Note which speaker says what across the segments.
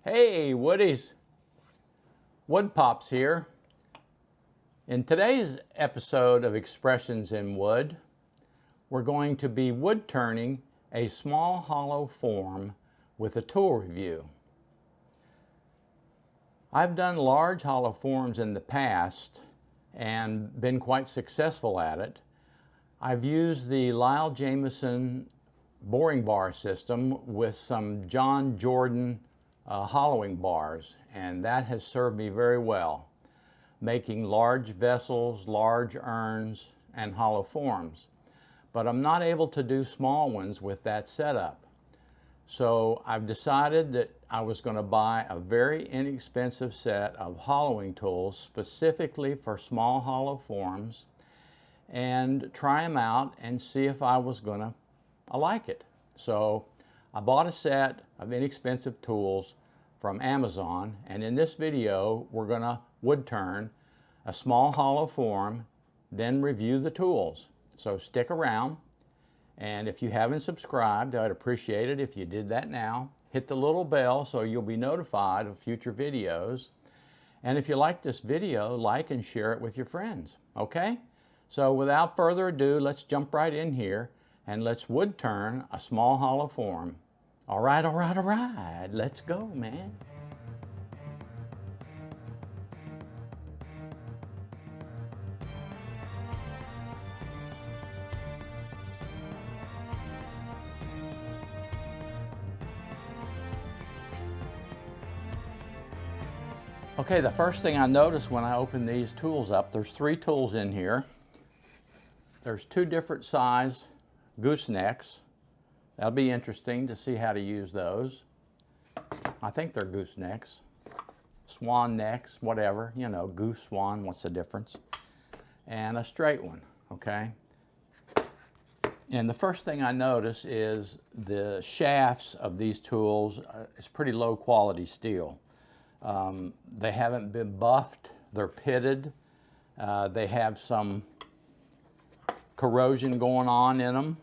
Speaker 1: Hey Woodies, Wood Pops here. In today's episode of Expressions in Wood, we're going to be wood turning a small hollow form with a tool review. I've done large hollow forms in the past and been quite successful at it. I've used the Lyle Jamieson boring bar system with some John Jordan hollowing bars, and that has served me very well, making large vessels, large urns, and hollow forms. But I'm not able to do small ones with that setup. So I've decided that I was going to buy a very inexpensive set of hollowing tools specifically for small hollow forms and try them out and see if I was going to like it. So I bought a set of inexpensive tools from Amazon, and in this video we're going to wood turn a small hollow form, then review the tools. So stick around, and if you haven't subscribed, I'd appreciate it if you did that now. Hit the little bell so you'll be notified of future videos. And if you like this video, like and share it with your friends, okay? So without further ado, let's jump right in here and let's wood turn a small hollow form. All right, let's go, man. Okay, the first thing I noticed when I opened these tools up, there's 3 tools in here. There's 2 different size goosenecks. That'll be interesting to see how to use those. I think they're goosenecks, swan necks, whatever, you know, goose, swan, what's the difference? And a straight one, okay? And the first thing I notice is the shafts of these tools is pretty low quality steel. They haven't been buffed, they're pitted, they have some corrosion going on in them.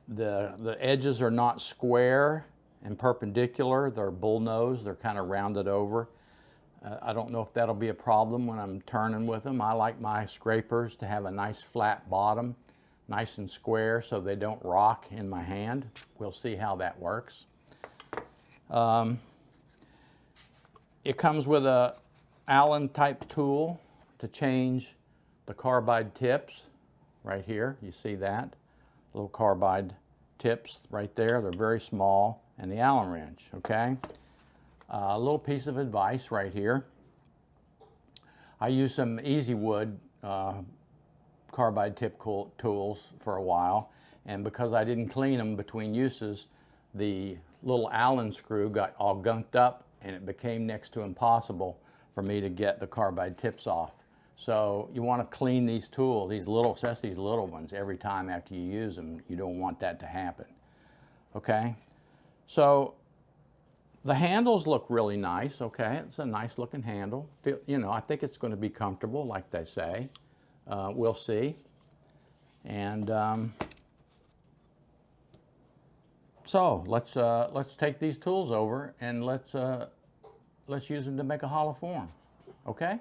Speaker 1: The edges are not square and perpendicular, they're bullnose, they're kind of rounded over. I don't know if that'll be a problem when I'm turning with them. I like my scrapers to have a nice flat bottom, nice and square so they don't rock in my hand. We'll see how that works. It comes with a Allen type tool to change the carbide tips right here. You see that? Little carbide tips right there. They're very small, and the Allen wrench, okay? A little piece of advice right here. I used some Easy Wood carbide tip tools for a while, and because I didn't clean them between uses, the little Allen screw got all gunked up, and it became next to impossible for me to get the carbide tips off. So you want to clean these tools, especially these little ones, every time after you use them. You don't want that to happen, okay? So the handles look really nice, okay? It's a nice looking handle. You know, I think it's going to be comfortable, like they say. We'll see. And so let's take these tools over and let's use them to make a hollow form, okay?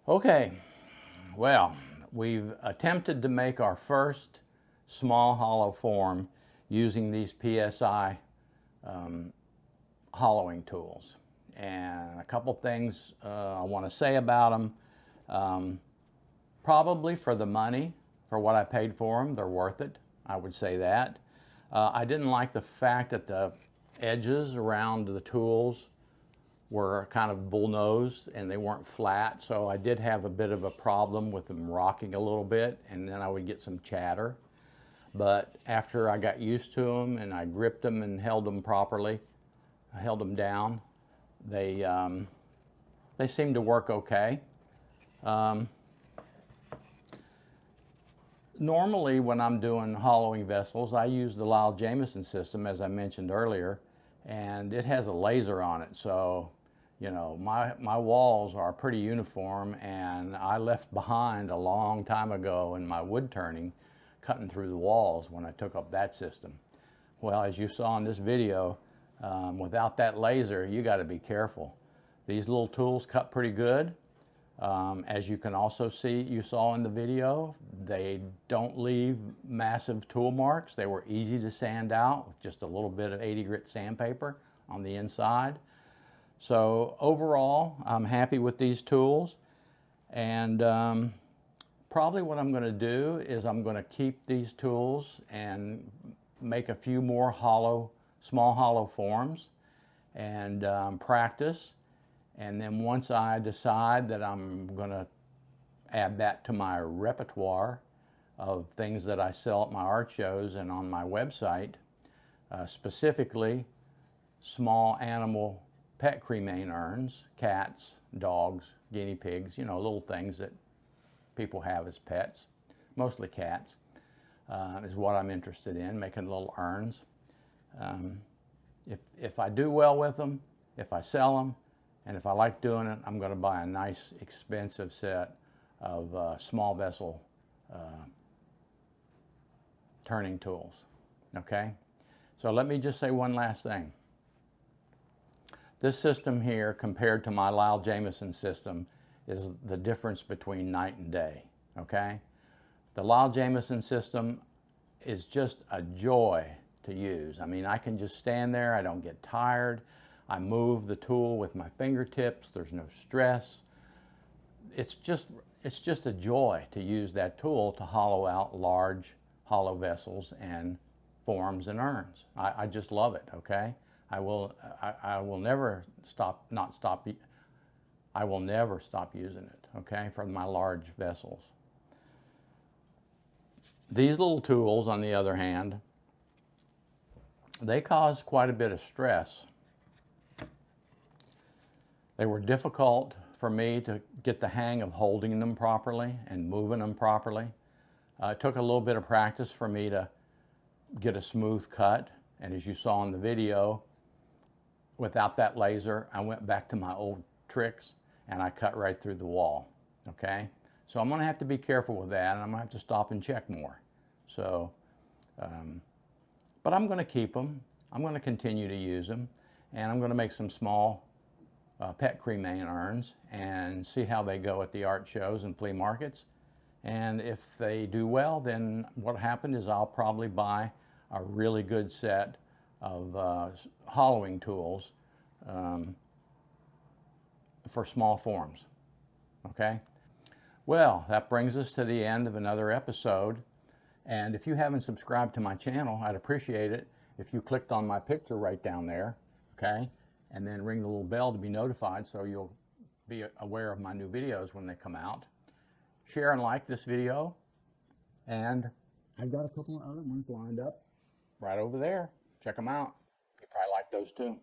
Speaker 1: Okay, well, we've attempted to make our first small hollow form using these PSI hollowing tools. And a couple things I want to say about them. Probably for the money, for what I paid for them, they're worth it. I would say that. I didn't like the fact that the edges around the tools were kind of bull-nosed and they weren't flat, so I did have a bit of a problem with them rocking a little bit, and then I would get some chatter. But after I got used to them and I gripped them and held them properly, I held them down, they seemed to work okay. Normally when I'm doing hollowing vessels, I use the Lyle Jamieson system, as I mentioned earlier, and it has a laser on it, so you know, my walls are pretty uniform, and I left behind a long time ago in my wood turning, cutting through the walls when I took up that system. Well, as you saw in this video, without that laser, you got to be careful. These little tools cut pretty good. As you can also see, you saw in the video, they don't leave massive tool marks. They were easy to sand out with just a little bit of 80 grit sandpaper on the inside. So overall, I'm happy with these tools, and probably what I'm going to do is I'm going to keep these tools and make a few more small hollow forms and practice. And then once I decide that I'm going to add that to my repertoire of things that I sell at my art shows and on my website, specifically small animal pet cremain urns, cats, dogs, guinea pigs, you know, little things that people have as pets, mostly cats, is what I'm interested in, making little urns. If I do well with them, if I sell them, and if I like doing it, I'm going to buy a nice, expensive set of small vessel turning tools, okay? So let me just say one last thing. This system here, compared to my Lyle Jamieson system, is the difference between night and day, okay? The Lyle Jamieson system is just a joy to use. I mean, I can just stand there, I don't get tired. I move the tool with my fingertips, there's no stress. It's just a joy to use that tool to hollow out large hollow vessels and forms and urns. I just love it, okay? I will never stop using it, okay, for my large vessels. These little tools, on the other hand, they cause quite a bit of stress. They were difficult for me to get the hang of holding them properly and moving them properly. It took a little bit of practice for me to get a smooth cut, and as you saw in the video, without that laser, I went back to my old tricks and I cut right through the wall, okay? So I'm gonna have to be careful with that, and I'm gonna have to stop and check more. So, but I'm gonna keep them. I'm gonna continue to use them, and I'm gonna make some small pet cremain urns and see how they go at the art shows and flea markets. And if they do well, then what happened is I'll probably buy a really good set of hollowing tools for small forms, okay? Well, that brings us to the end of another episode. And if you haven't subscribed to my channel, I'd appreciate it if you clicked on my picture right down there, okay? And then ring the little bell to be notified so you'll be aware of my new videos when they come out. Share and like this video. And I've got a couple of other ones lined up right over there. Check them out. You probably like those too.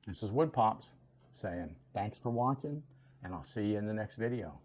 Speaker 1: This is Wood Pops saying thanks for watching, and I'll see you in the next video.